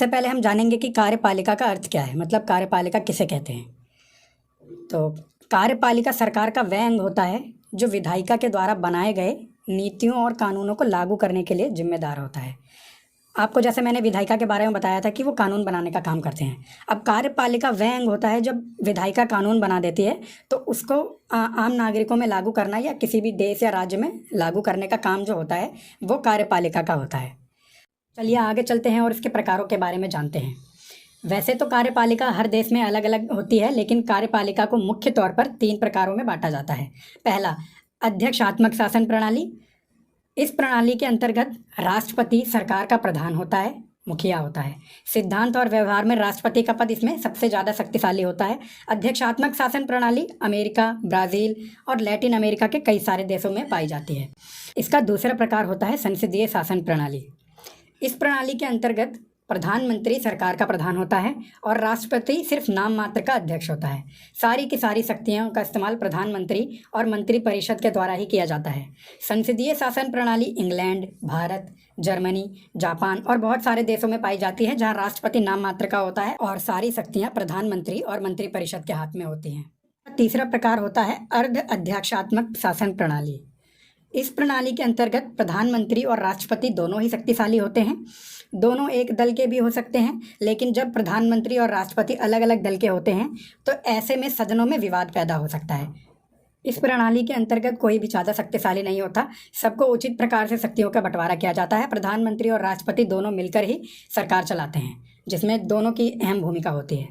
सबसे पहले हम जानेंगे कि कार्यपालिका का अर्थ क्या है, मतलब कार्यपालिका किसे कहते हैं। तो कार्यपालिका सरकार का वह अंग होता है जो विधायिका के द्वारा बनाए गए नीतियों और कानूनों को लागू करने के लिए जिम्मेदार होता है। आपको जैसे मैंने विधायिका के बारे में बताया था कि वो कानून बनाने का काम करते हैं। अब कार्यपालिका वह अंग होता है जब विधायिका कानून बना देती है तो उसको आम नागरिकों में लागू करना या किसी भी देश या राज्य में लागू करने का काम जो होता है वो कार्यपालिका का होता है। चलिए आगे चलते हैं और इसके प्रकारों के बारे में जानते हैं। वैसे तो कार्यपालिका हर देश में अलग अलग होती है, लेकिन कार्यपालिका को मुख्य तौर पर 3 प्रकारों में बांटा जाता है। पहला, अध्यक्षात्मक शासन प्रणाली। इस प्रणाली के अंतर्गत राष्ट्रपति सरकार का प्रधान होता है, मुखिया होता है। सिद्धांत और व्यवहार में राष्ट्रपति का पद इसमें सबसे ज़्यादा शक्तिशाली होता है। अध्यक्षात्मक शासन प्रणाली अमेरिका, ब्राज़ील और लैटिन अमेरिका के कई सारे देशों में पाई जाती है। इसका दूसरा प्रकार होता है संसदीय शासन प्रणाली। इस प्रणाली के अंतर्गत प्रधानमंत्री सरकार का प्रधान होता है और राष्ट्रपति सिर्फ नाम मात्र का अध्यक्ष होता है। सारी की सारी शक्तियों का इस्तेमाल प्रधानमंत्री और मंत्रिपरिषद के द्वारा ही किया जाता है। संसदीय शासन प्रणाली इंग्लैंड, भारत, जर्मनी, जापान और बहुत सारे देशों में पाई जाती है, जहां राष्ट्रपति नाम मात्र का होता है और सारी शक्तियां प्रधानमंत्री और मंत्रिपरिषद के हाथ में होती हैं। तीसरा प्रकार होता है अर्ध अध्यक्षात्मक शासन प्रणाली। इस प्रणाली के अंतर्गत प्रधानमंत्री और राष्ट्रपति दोनों ही शक्तिशाली होते हैं। दोनों एक दल के भी हो सकते हैं, लेकिन जब प्रधानमंत्री और राष्ट्रपति अलग अलग दल के होते हैं तो ऐसे में सदनों में विवाद पैदा हो सकता है। इस प्रणाली के अंतर्गत कोई भी ज़्यादा शक्तिशाली नहीं होता, सबको उचित प्रकार से शक्तियों का बंटवारा किया जाता है। प्रधानमंत्री और राष्ट्रपति दोनों मिलकर ही सरकार चलाते हैं, जिसमें दोनों की अहम भूमिका होती है।